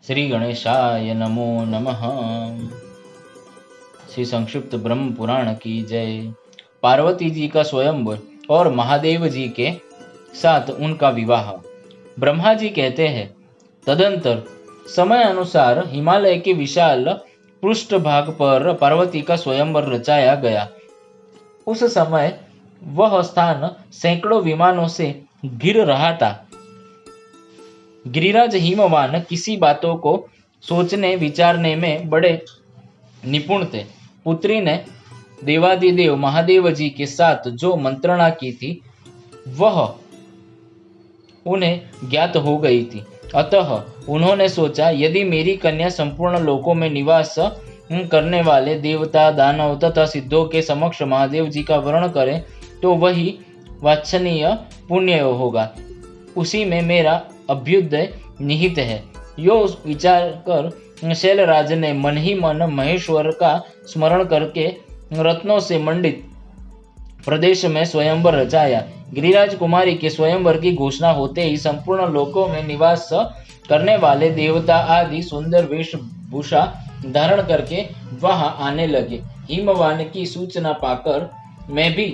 श्री गणेशाय नमो नमः। श्री संक्षिप्त ब्रह्म पुराण की जय। पार्वती जी का स्वयंवर और महादेव जी के साथ उनका विवाह। ब्रह्मा जी कहते हैं, तदंतर समय अनुसार हिमालय के विशाल पृष्ठभाग पर पार्वती का स्वयंवर रचाया गया। उस समय वह स्थान सैकड़ों विमानों से घिर रहा था। गिरिराज हिमवान किसी बातों को सोचने विचारने में बड़े निपुण थे। पुत्री ने देवादिदेव महादेव जी के साथ जो मंत्रणा की थी वह उन्हें ज्ञात हो गई थी। अतः उन्होंने सोचा, यदि मेरी कन्या संपूर्ण लोकों में निवास करने वाले देवता, दानव तथा सिद्धों के समक्ष महादेव जी का वर्ण करे तो वही वांछनीय पुण्य होगा। उसी में मेरा अभ्युदय निहित है। यो विचार कर शैलराज ने मन ही मन महेश्वर का स्मरण करके रत्नों से मंडित प्रदेश में स्वयंवर रचाया। गिरिराज कुमारी के स्वयंवर की घोषणा होते ही संपूर्ण लोकों में निवास करने वाले देवता आदि सुंदर वेशभूषा धारण करके वहां आने लगे। हिमवान की सूचना पाकर मैं भी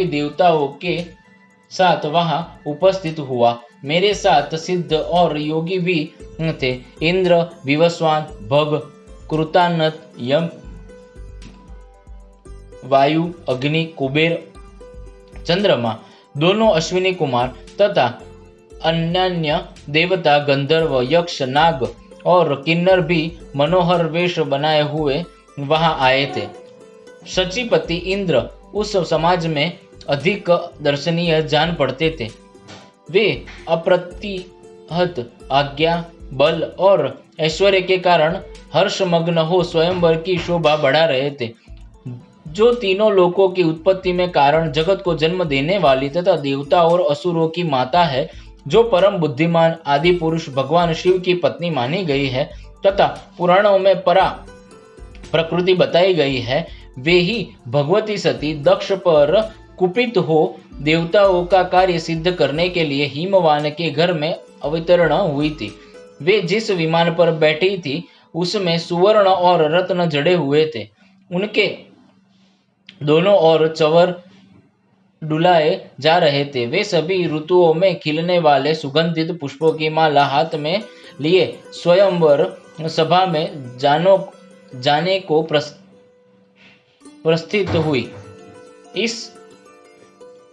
देवताओं के साथ वहां उपस्थित हुआ। मेरे साथ सिद्ध और योगी भी थे। इंद्र, विवस्वान, भग, कृतानत, यम, वायु, अग्नि, कुबेर, चंद्रमा, दोनों अश्विनी कुमार तथा अन्य देवता, गंधर्व, यक्ष, नाग और किन्नर भी मनोहर वेश बनाए हुए वहां आए थे। शचीपति इंद्र उस समाज में अधिक दर्शनीय जान पड़ते थे। वे अप्रतिहत आज्ञा, बल और ऐश्वर्य के कारण हर्षमग्न हो स्वयंवर की शोभा बढ़ा रहे थे। जो तीनों लोकों की उत्पत्ति में कारण, जगत को जन्म देने वाली तथा देवता और असुरों की माता है, जो परम बुद्धिमान आदि पुरुष भगवान शिव की पत्नी मानी गई है तथा पुराणों में परा प्रकृति बताई गई है, वे ही भगवती सती दक्ष पर कुपित हो देवताओं का कार्य सिद्ध करने के लिए हिमवान के घर में अवतरण हुई थी। वे जिस विमान पर बैठी थी उसमें सुवर्ण और रत्न जड़े हुए थे। उनके दोनों ओर चवर डुलाए जा रहे थे। वे सभी ऋतुओं में खिलने वाले सुगंधित पुष्पों की माला हाथ में लिए स्वयंवर सभा में जाने को प्रस्थित हुई। इस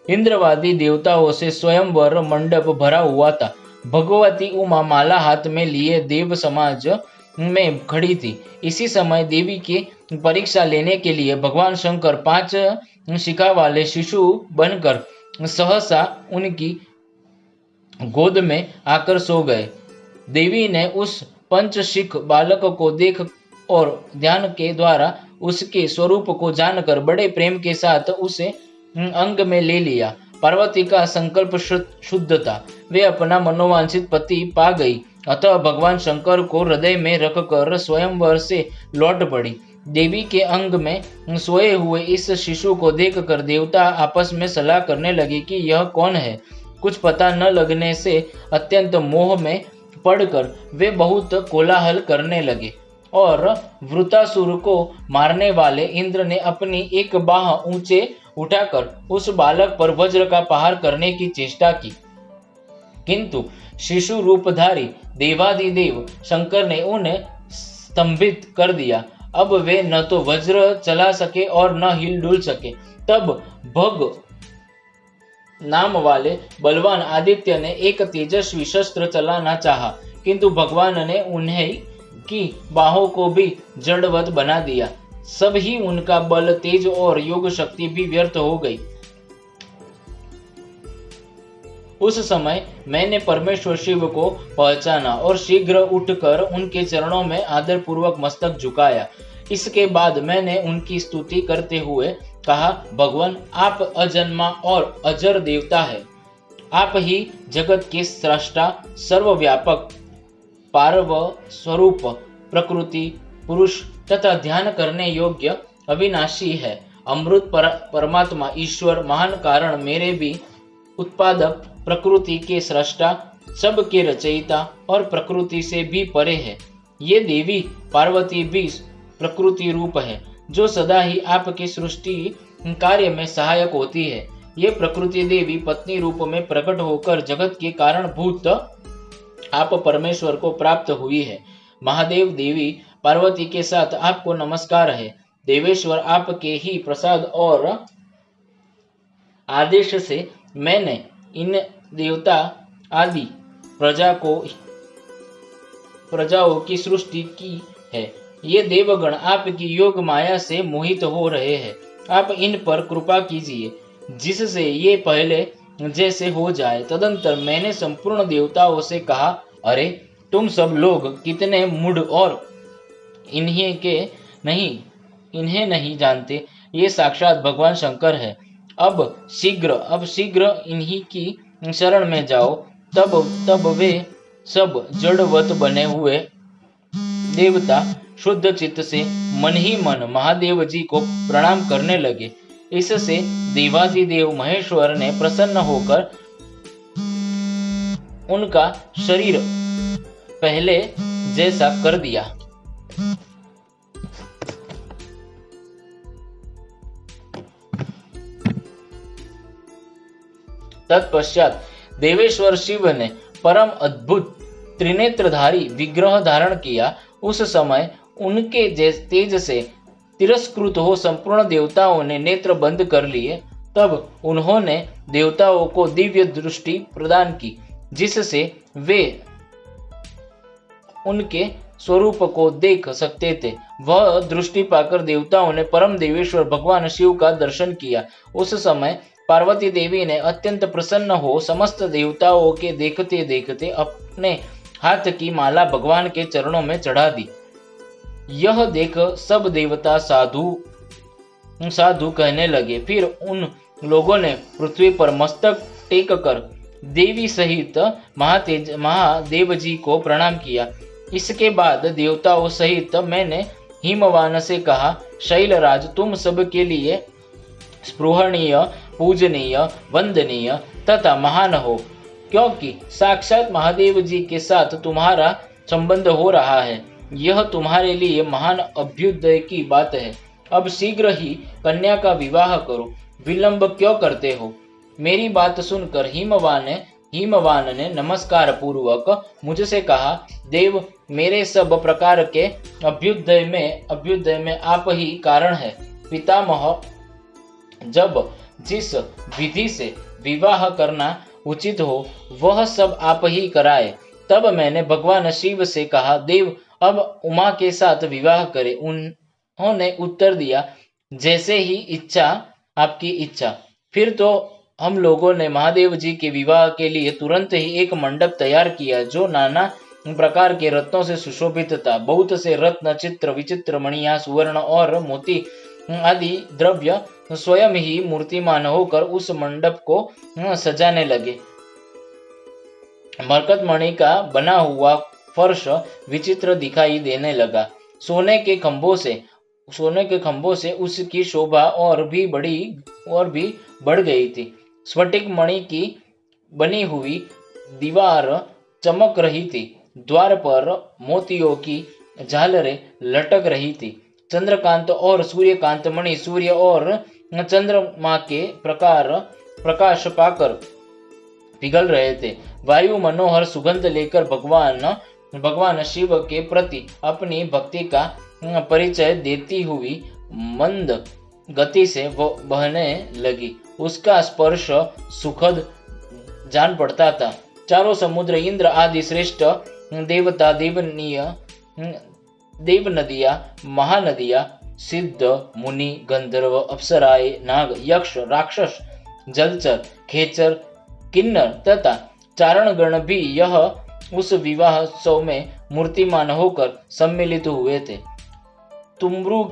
इंद्रवादी देवताओं से स्वयंवर मंडप भरा हुआ था। भगवती उमा माला हाथ में लिए देव समाज में खड़ी थी। इसी समय देवी की परीक्षा लेने के लिए भगवान शंकर 5 शिखा वाले शिशु बनकर सहसा उनकी गोद में आकर सो गए। देवी ने उस पंचशिख बालक को देख और ध्यान के द्वारा उसके स्वरूप को जानकर बड़े प्रेम के साथ उसे अंग में ले लिया। पार्वती का संकल्प शुद्ध था। वे अपना मनोवांछित पति पा गई। अतः भगवान शंकर को हृदय में रखकर स्वयंवर से लौट पड़ी। देवी के अंग में सोए हुए इस शिशु को देखकर देवता आपस में सलाह करने लगे कि यह कौन है। कुछ पता न लगने से अत्यंत मोह में पड़कर वे बहुत कोलाहल करने लगे और वृतासुर को मारने वाले इंद्र ने अपनी एक बाह ऊंचे उठाकर उस बालक पर वज्र का प्रहार करने की चेष्टा की, किंतु शिशु रूपधारी देवादिदेव शंकर ने उन्हें स्तंभित कर दिया। अब वे न तो वज्र चला सके और न हिल डुल सके। तब भग नाम वाले बलवान आदित्य ने एक तेजस्वी शस्त्र चलाना चाहा, किंतु भगवान ने उन्हें की बाहों को भी जड़वत बना दिया। सब ही उनका बल, तेज और योग शक्ति भी व्यर्थ हो गई। उस समय मैंने परमेश्वर शिव को पहचाना और शीघ्र उठकर उनके चरणों में आदर पूर्वक मस्तक झुकाया। इसके बाद मैंने उनकी स्तुति करते हुए कहा, भगवान आप अजन्मा और अजर देवता है। आप ही जगत के स्रष्टा, सर्वव्यापक, पार्व स्वरूप, प्रकृति, पुरुष तथा ध्यान करने योग्य अविनाशी है। अमृत परमात्मा ईश्वर, महान कारण, मेरे भी उत्पादक, प्रकृति के स्रष्टा, सब के रचयिता और प्रकृति से भी परे है। ये देवी पार्वती भी प्रकृति रूप है, जो सदा ही आपकी सृष्टि कार्य में सहायक होती है। ये प्रकृति देवी पत्नी रूप में प्रकट होकर जगत के कारणभूत आप परमेश्वर को प्राप्त हुई है। महादेव देवी पार्वती के साथ आपको नमस्कार है। देवेश्वर, आपके ही प्रसाद और आदेश से मैंने इन देवता आदि प्रजाओं की सृष्टि की है। ये देवगण आपकी योग माया से मोहित हो रहे हैं। आप इन पर कृपा कीजिए, जिससे ये पहले जैसे हो जाए। तदंतर मैंने संपूर्ण देवताओं से कहा, अरे तुम सब लोग कितने मूढ़ और इन्हें नहीं जानते। ये साक्षात भगवान शंकर है। अब शीघ्र इन्हीं की शरण में जाओ। तब वे सब जड़वत बने हुए देवता शुद्ध चित्त से मन ही मन महादेव जी को प्रणाम करने लगे। इससे देवादिदेव महेश्वर ने प्रसन्न होकर उनका शरीर पहले जैसा कर दिया। तत्पश्चात देवेश्वर शिव ने परम अद्भुत त्रिनेत्रधारी विग्रह धारण किया। उस समय उनके तेज से तिरस्कृत हो संपूर्ण देवताओं ने नेत्र बंद कर लिए। तब उन्होंने देवताओं को दिव्य दृष्टि प्रदान की, जिससे वे उनके स्वरूप को देख सकते थे। वह दृष्टि पाकर देवताओं ने परम देवेश्वर भगवान शिव का दर्शन किया। उस समय पार्वती देवी ने अत्यंत प्रसन्न हो समस्त देवताओं के देखते देखते अपने हाथ की माला भगवान के चरणों में चढ़ा दी। यह देख सब देवता साधु कहने लगे। फिर उन लोगों ने पृथ्वी पर मस्तक टेक कर देवी सहित महादेव जी को प्रणाम किया। इसके बाद देवताओं सहित मैंने हिमवान से कहा, शैलराज, तुम सब के लिए स्पृहणीय, पूजनीय, वंदनीय तथा महान हो, क्योंकि साक्षात महादेव जी के साथ तुम्हारा संबंध हो रहा है। यह तुम्हारे लिए महान अभ्युदय की बात है। अब शीघ्र ही कन्या का विवाह करो, विलंब क्यों करते हो? मेरी बात सुनकर हिमवान ने नमस्कार पूर्वक मुझसे कहा, देव, मेरे सब प्रकार के अभ्युदय में आप ही कारण है। पितामह जब जिस विधि से विवाह करना उचित हो वह सब आप ही कराए। तब मैंने भगवान शिव से कहा, देव, अब उमा के साथ विवाह करें। उन्होंने उत्तर दिया, जैसे ही इच्छा, आपकी इच्छा। फिर तो हम लोगों ने महादेव जी के विवाह के लिए तुरंत ही एक मंडप तैयार किया, जो नाना प्रकार के रत्नों से सुशोभित था। बहुत से रत्न, चित्र विचित्र मणियां, सुवर्ण और मोती आदि द्रव्य स्वयं ही मूर्तिमान होकर उस मंडप को सजाने लगे। मरकत मणि का बना हुआ फर्श विचित्र दिखाई देने लगा। सोने के खंभों से उसकी शोभा और भी बढ़ गई थी। स्फटिक मणि की बनी हुई दीवार चमक रही थी। द्वार पर मोतियों की झालरें लटक रही थी। चंद्रकांत और सूर्यकांत मणि सूर्य और चंद्रमा के प्रकाश पाकर पिघल रहे थे। वायु मनोहर सुगंध लेकर भगवान शिव के प्रति अपनी भक्ति का परिचय देती हुई मंद गति से बहने लगी। उसका स्पर्श सुखद जान पड़ता था। चारों समुद्र, इंद्र आदि श्रेष्ठ देवता, देव नदियां, महानदियां, सिद्ध, मुनि, गंधर्व, अप्सराएं, नाग, यक्ष, राक्षस, जलचर, खेचर, किन्नर तथा चारणगण भी यह उस विवाहोत्सव में मूर्तिमान होकर सम्मिलित हुए थे। तुमरु,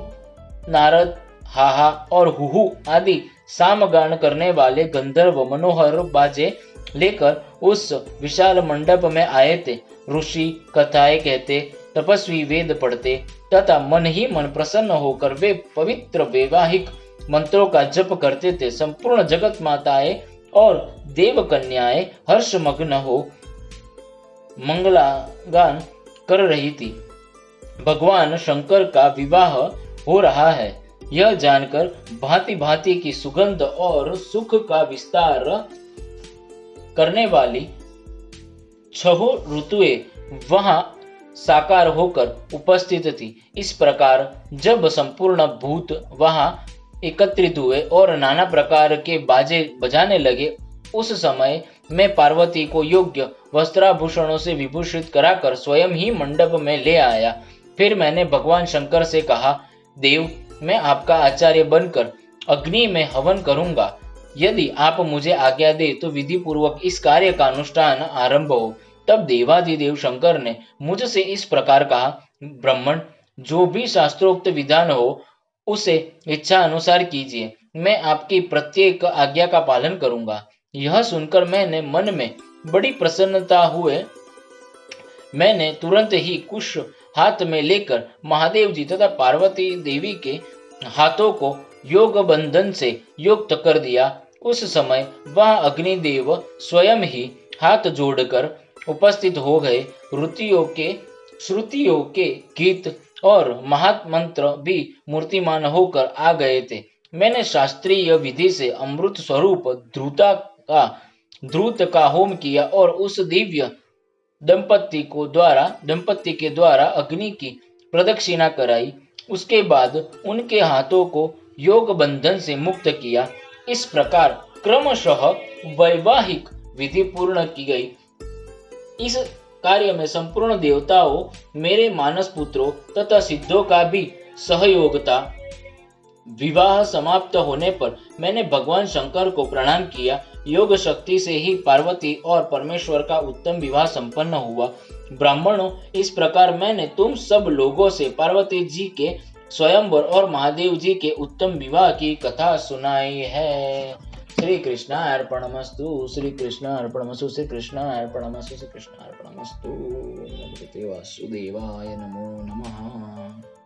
नारद, हाहा और हुहु आदि सामगान करने वाले गंधर्व मनोहर बाजे लेकर उस विशाल मंडप में आए थे। ऋषि कथाएं कहते, तपस्वी वेद पढ़ते तथा मन ही मन प्रसन्न होकर वे पवित्र वैवाहिक मंत्रों का जप करते थे। संपूर्ण जगत माताएं और देव कन्याएं हर्षमग्न हो मंगलागान कर रही थी। भगवान शंकर का विवाह हो रहा है, यह जानकर भांति भांति की सुगंध और सुख का विस्तार करने वाली छहों ऋतुएं वहां साकार होकर उपस्थित थी। इस प्रकार जब संपूर्ण भूत वहां एकत्रित हुए और नाना प्रकार के बाजे बजाने लगे, उस समय मैं पार्वती को योग्य वस्त्राभूषणों से विभूषित कराकर स्वयं ही मंडप में ले आया। फिर मैंने भगवान शंकर से कहा, देव, मैं आपका आचार्य बनकर अग्नि में हवन करूंगा। यदि आप मुझे आज्ञा दे तो विधि पूर्वक इस कार्य का अनुष्ठान आरंभ हो। तब देवाधिदेव शंकर ने मुझसे इस प्रकार कहा, ब्राह्मण, जो भी शास्त्रोक्त विधान हो उसे इच्छा अनुसार कीजिए, मैं आपकी प्रत्येक आज्ञा का पालन करूंगा। यह सुनकर मैंने मन में बड़ी प्रसन्नता हुए मैंने तुरंत ही कुश हाथ में लेकर महादेव जी तथा पार्वती देवी के हाथों को योग बंधन से युक्त कर दिया। उस समय वह अग्निदेव स्वयं ही हाथ जोड़कर उपस्थित हो गए। श्रुतियों के गीत और महामंत्र भी मूर्तिमान होकर आ गए थे। मैंने शास्त्रीय विधि से अमृत स्वरूप ध्रुत का होम किया और उस दिव्य दंपत्ति के द्वारा अग्नि की प्रदक्षिणा कराई। उसके बाद उनके हाथों को योग बंधन से मुक्त किया। इस प्रकार क्रमशः वैवाहिक विधि पूर्ण की गई। इस कार्य में संपूर्ण देवताओं, मेरे मानस पुत्रों तथा सिद्धों का भी सहयोग था। विवाह समाप्त होने पर मैंने भगवान शंकर को प्रणाम किया। योग शक्ति से ही पार्वती और परमेश्वर का उत्तम विवाह संपन्न हुआ। ब्राह्मणों, इस प्रकार मैंने तुम सब लोगों से पार्वती जी के स्वयंवर और महादेव जी के उत्तम विवाह की कथा सुनाई है। श्री कृष्ण अर्पणमस्तु, श्री कृष्ण अर्पणमस्तु, श्री कृष्ण अर्पणमस्तु, श्री कृष्ण अर्पणमस्तु। वासुदेवाय नमो नमः।